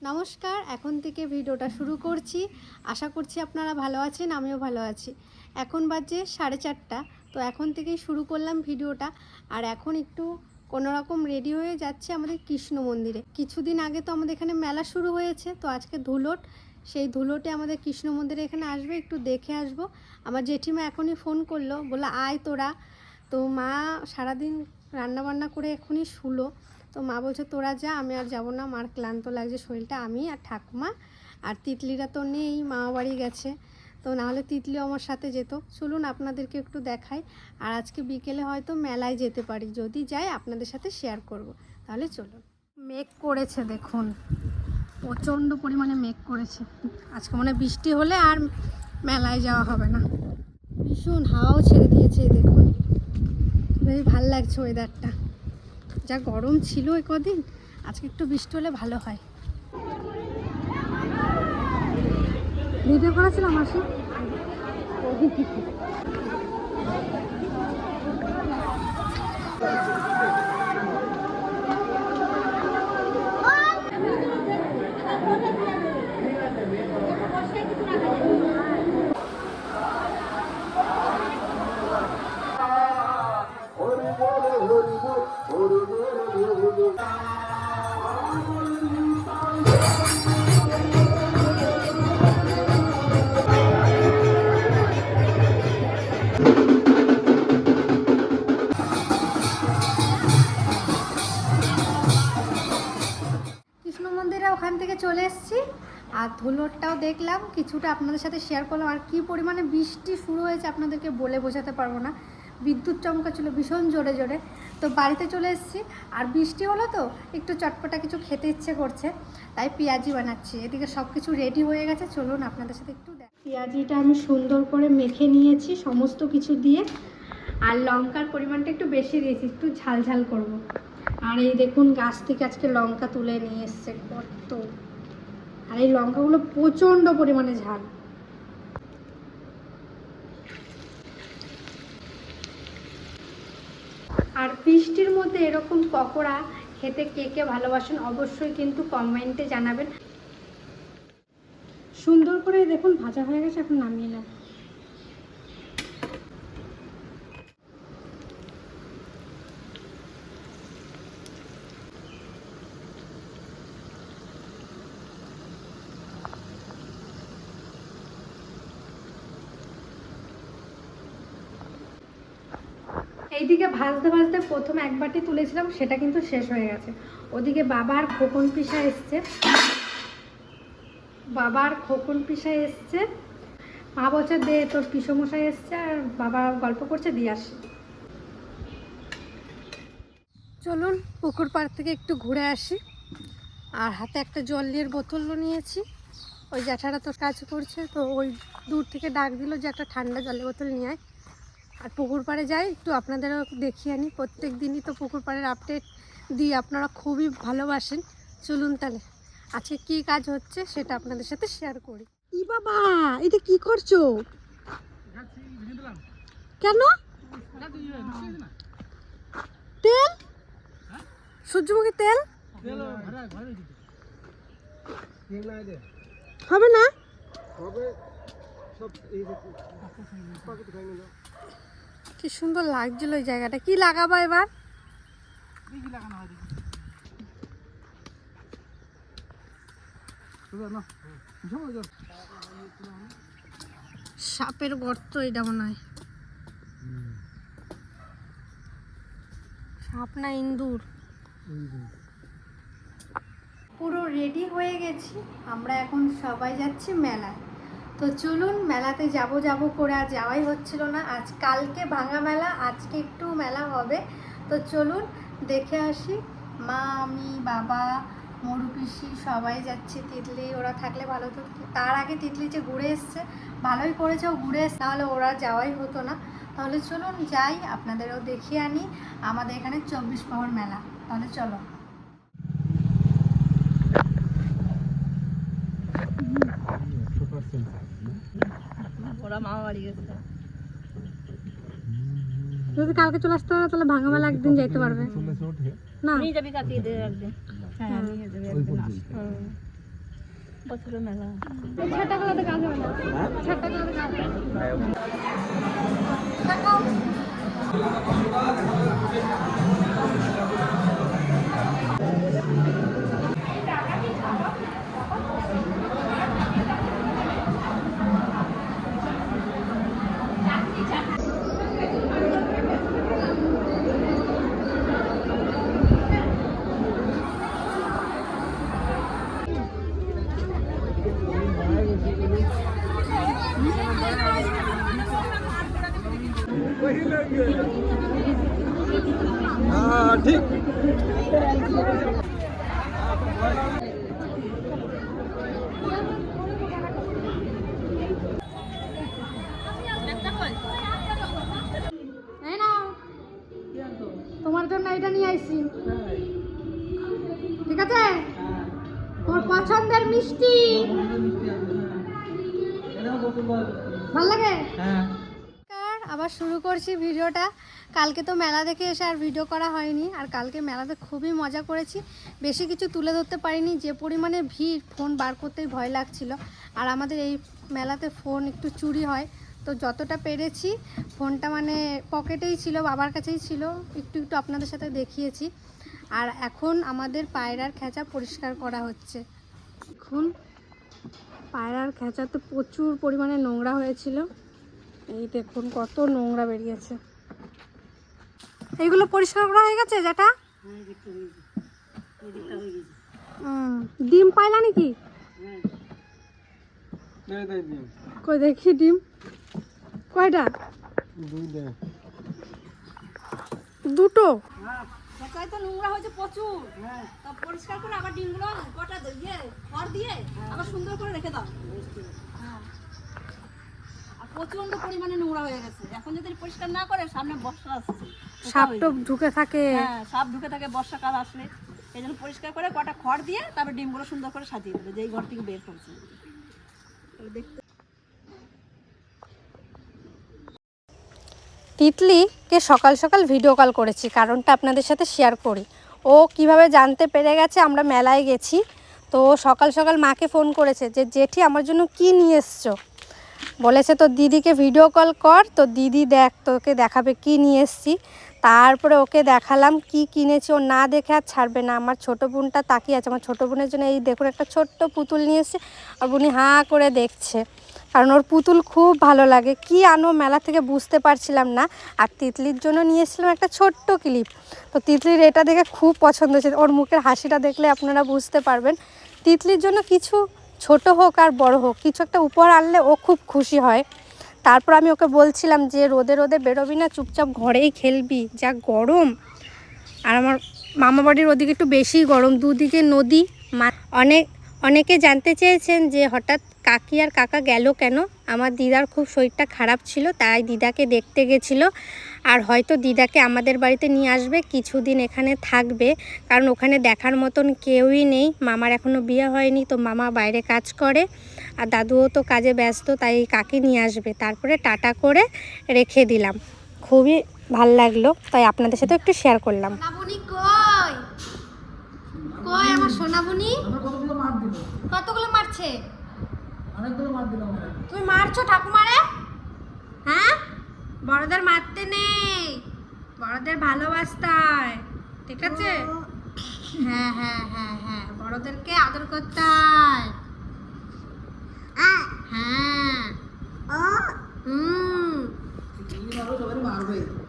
নমস্কার, এখন থেকে ভিডিওটা শুরু করছি। আশা করছি আপনারা ভালো আছেন, আমিও ভালো আছি। এখন বাজে 4:30, তো এখন থেকেই শুরু করলাম ভিডিওটা। আর এখন একটু কোনোরকম রেডি হয়ে যাচ্ছে আমাদের কৃষ্ণ মন্দিরে। কিছুদিন আগে তো আমাদের এখানে মেলা শুরু হয়েছে, তো আজকে ধুলোট, সেই ধুলোটে আমাদের কৃষ্ণ মন্দিরে এখানে আসবে, একটু দেখে আসবো। আমার জেঠিমা এখনই ফোন করলো, বললো আয় তোরা। তো মা সারাদিন রান্নাবান্না করে এখনই শুলো, তো মা বলছে তোরা যা, আমি আর যাবো না, মার ক্লান্ত লাগছে শরীরটা। আমি আর ঠাকুমা আর তিতলিরা তো নেই, মামা বাড়ি গেছে, তো নাহলে তিতলিও আমার সাথে যেত। চলুন আপনাদেরকে একটু দেখাই। আর আজকে বিকেলে হয়তো মেলায় যেতে পারি, যদি যাই আপনাদের সাথে শেয়ার করব। তাহলে চলুন। মেঘ করেছে দেখুন, প্রচণ্ড পরিমাণে মেঘ করেছে। আজকে মনে বৃষ্টি হলে আর মেলায় যাওয়া হবে না। ভীষণ হাওয়াও ছেড়ে দিয়েছে, দেখুন বেশ ভাল লাগছে ওয়েদারটা। যা গরম ছিল এই কদিন, আজকে একটু বৃষ্টি হলে ভালো হয়। ভিডিও করেছিলাম মাসি। কৃষ্ণ মন্দিরে ওখান থেকে চলে এসেছি, আর ধুলোরটাও দেখলাম, কিছুটা আপনাদের সাথে শেয়ার করলাম। আর কি পরিমাণে বৃষ্টি শুরু হয়েছে আপনাদেরকে বলে বোঝাতে পারবো না। বিদ্যুৎ চমকা ছিল ভীষণ জোরে জোরে। তো বাড়িতে চলে এসেছি, আর বৃষ্টি হলো তো একটু চটপটা কিছু খেতে ইচ্ছে করছে, তাই পেঁয়াজি বানাচ্ছি। এদিকে সব কিছু রেডি হয়ে গেছে, চলুন আপনাদের সাথে একটু দেখ। পেঁয়াজিটা আমি সুন্দর করে মেখে নিয়েছি সমস্ত কিছু দিয়ে, আর লঙ্কার পরিমাণটা একটু বেশি দিয়েছি, একটু ঝাল ঝাল করবো। আর এই দেখুন গাছ থেকে আজকে লঙ্কা তুলে নিয়ে এসছে কত, আর এই লঙ্কাগুলো প্রচণ্ড পরিমাণে ঝাল। আর বৃষ্টির মধ্যে এরকম পকোড়া খেতে কে কে ভালোবাসেন অবশ্যই কিন্তু কমেন্টে জানাবেন। সুন্দর করে দেখুন ভাজা হয়ে গেছে, এখন নামিয়ে নেব। এইদিকে ভাজতে ভাজতে প্রথম এক বাটি তুলেছিলাম, সেটা কিন্তু শেষ হয়ে গেছে। ওদিকে বাবার খোকন পিসা এসছে, মা বলছে দে তোর পিসমশাই এসছে, আর বাবা গল্প করছে, দিয়ে আসি। চলুন পুকুর পাড় থেকে একটু ঘুরে আসি। আর হাতে একটা জলের বোতলও নিয়েছি, ওই জ্যাঠারা তো কাজ করছে, তো ওই দূর থেকে ডাক দিল যে একটা ঠান্ডা জলের বোতল নিয়ে আয়। আর পুকুর পাড়ে যাই, একটু আপনাদেরও দেখিয়ে আনি। প্রত্যেক দিনই তো পুকুর পাড়ের আপডেট দিই, আপনারা খুবই ভালোবাসেন। চলুন তাহলে আজকে কী কাজ হচ্ছে সেটা আপনাদের সাথে শেয়ার করি। ই বাবা, এটা কি করছো? কেন? তেল? সূর্যমুখী তেল হবে না? কি সুন্দর লাগছিল ওই জায়গাটা। কি লাগাবো এবার? সাপের গর্ত এটা মনে হয়। সাপ না ইন্দুর। পুরো রেডি হয়ে গেছি, আমরা এখন সবাই যাচ্ছি মেলায়। তো চলুন মেলাতে যাব করে আর যাওয়াই হচ্ছিল না। আজ কালকে ভাঙা মেলা, আজকে একটু মেলা হবে। তো চলুন দেখে আসি। মা, আমি, বাবা, মরু পিসি সবাই যাচ্ছে। তিতলি ওরা থাকলে ভালো হতো, তার আগে তিতলি যে ঘুরে এসছে, ভালোই করেছে ও ঘুরে এসছে, নাহলে ওরা যাওয়াই হতো না। তাহলে চলুন যাই, আপনাদেরও দেখিয়ে আনি। আমাদের এখানে 24 প্রহর মেলা, তাহলে চলো। ওরা মামা বাড়ি গেছে। যদি কালকে চলে আসতে পারো তাহলে ভাঙা মেলা একদিন যাইতে পারবে। না নিয়ে যাবি কাটিয়ে দে একদিন। হ্যাঁ নিয়ে যাবি একদিন। বছরের মেলা। ছাটাগুলোতে কাজ হয় না, ছাটাগুলোতে কাজ হয় না। ঠিক এই নাও, তোমার জন্য এটা নিয়ে আইছি, ঠিক আছে? তোমার পছন্দের মিষ্টি ভালো লাগে? আবার শুরু করছি ভিডিওটা। কালকে তো মেলা দেখে এসে আর ভিডিও করা হয়নি, আর কালকে মেলাতে খুবই মজা করেছি। বেশি কিছু তুলে ধরতে পারিনি, যে পরিমাণে ভিড় ফোন বার করতেই ভয় লাগছিল। আর আমাদের এই মেলাতে ফোন একটু চুরি হয়, তো যতটা পেরেছি ফোনটা মানে পকেটেই ছিল, বাবার কাছেই ছিল, একটু একটু আপনাদের সাথে দেখিয়েছি। আর এখন আমাদের পায়রার খাঁচা পরিষ্কার করা হচ্ছে। এখন পায়রার খাঁচাতে প্রচুর পরিমাণে নোংরা হয়েছিল, এই দেখুন কত নোংরা বেরিয়েছে। এইগুলো পরিষ্কার করা হয়ে গেছে যেটা? ডিম পাইলা নাকি? কই দেখি ডিম কয়টা? দুটো। তো নোংরা হয়েছে প্রচুর, পরিষ্কার করে আবার ডিমগুলো কটা দিয়ে খড় দিয়ে আবার সুন্দর করে রেখে দাও। প্রচন্ড পরিমাণে নোংরা হয়ে গেছে, এখন যদি পরিষ্কার না করে সামনে বর্ষা আসছে, সাপ টোপ ঢুকে থাকে। হ্যাঁ, সাপ ঢুকে থাকে বর্ষাকাল আসলে। এই জন্য পরিষ্কার করে কটা খড় দিয়ে তারপর ডিমগুলো সুন্দর করে সাজিয়ে দেবে, যেই ঘর থেকে বের করছে। তিতলিকে সকাল সকাল ভিডিও কল করেছি, কারণটা আপনাদের সাথে শেয়ার করি। ও কিভাবে জানতে পেরে গেছে আমরা মেলায় গেছি, তো সকাল সকাল মাকে ফোন করেছে যে জেঠি আমার জন্য কি নিয়ে এসছো। বলেছে তো দিদিকে ভিডিও কল কর, তো দিদি দেখ তোকে দেখাবে কি নিয়ে এসছি। তারপরে ওকে দেখালাম কি কিনেছি, ও না দেখে আর ছাড়বে না। আমার ছোটো বোনটা তাকিয়ে আছে, আমার ছোটো বোনের জন্য এই দেখুন একটা ছোট্ট পুতুল নিয়ে এসছে, আর বোনি হাঁ করে দেখছে, কারণ ওর পুতুল খুব ভালো লাগে। কি আনো মেলা থেকে বুঝতে পারছিলাম না। আর তিতলির জন্য নিয়ে এসেছিলাম একটা ছোট্ট ক্লিপ, তো তিতলির এটা দেখে খুব পছন্দ হয়েছে। ওর মুখের হাসিটা দেখলে আপনারা বুঝতে পারবেন। তিতলির জন্য কিছু ছোট হোক আর বড় হোক কিছু একটা উপহার আনলে ও খুব খুশি হয়। তারপর আমি ওকে বলছিলাম যে রোদে রোদে বেরোবি না, চুপচাপ ঘরেই খেলবি, যা গরম। আর আমার মামা বাড়ির ওদিকে একটু বেশি গরম, দুদিকে নদী। অনেকে জানতে চেয়েছেন যে হঠাৎ কাকি আর কাকা গেল কেন। আমার দিদার খুব শরীরটা খারাপ ছিল, তাই দিদাকে দেখতে গেছিলো। আর হয়তো দিদাকে আমাদের বাড়িতে নিয়ে আসবে, কিছুদিন এখানে থাকবে, কারণ ওখানে দেখার মতন কেউই নেই। মামার এখনও বিয়ে হয়নি, তো মামা বাইরে কাজ করে, আর দাদুও তো কাজে ব্যস্ত, তাই কাকি নিয়ে আসবে। তারপরে টাটা করে রেখে দিলাম, খুবই ভাল লাগলো, তাই আপনাদের সাথে একটু শেয়ার করলাম। কই আমার সোনাবুনি? কতগুলো মারছে? অনেকগুলো মার দিলাম। তুমি মারছো ঠাকুমারে? হ্যাঁ, বড়দের মারতে নেই, বড়দের ভালোবাসতে হয়, ঠিক আছে? হ্যাঁ হ্যাঁ হ্যাঁ হ্যাঁ, বড়দেরকে আদর করতে হয়। হ্যাঁ,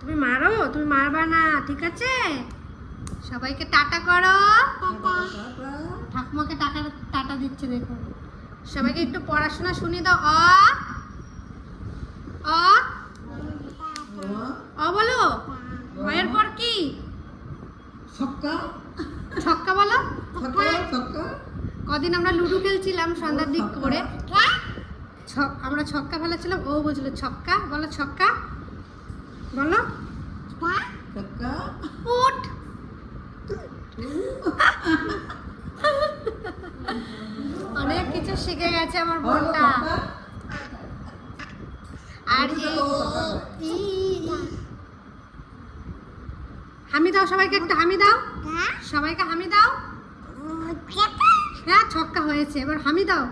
তুমি মারো, তুমি মারবা না, ঠিক আছে? সবাইকে টাটা করো। ঠাকুমাকে টাটা দিচ্ছে, দেখো। সবাইকে একটু পড়াশোনা শুনিয়ে দাও। অ বলো। এর পর কি? ছক্কা। ছক্কা বলো। কদিন আমরা লুডো খেলছিলাম সন্ধ্যার দিক করে, আমরা ছক্কা ফেলেছিলাম, ও বুঝলো ছক্কা। বলো ছক্কা, বলো উঠ। অনেক কিছু শিখে গেছে আমার বোনটা। আর হামি দাও সবাইকে, একটা হামি দাও, সবাইকে হামি দাও। হ্যাঁ ছক্কা হয়েছে, এবার হামি দাও।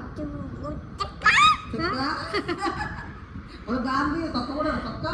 ওর গান দিয়ে তত বড় ছক্কা।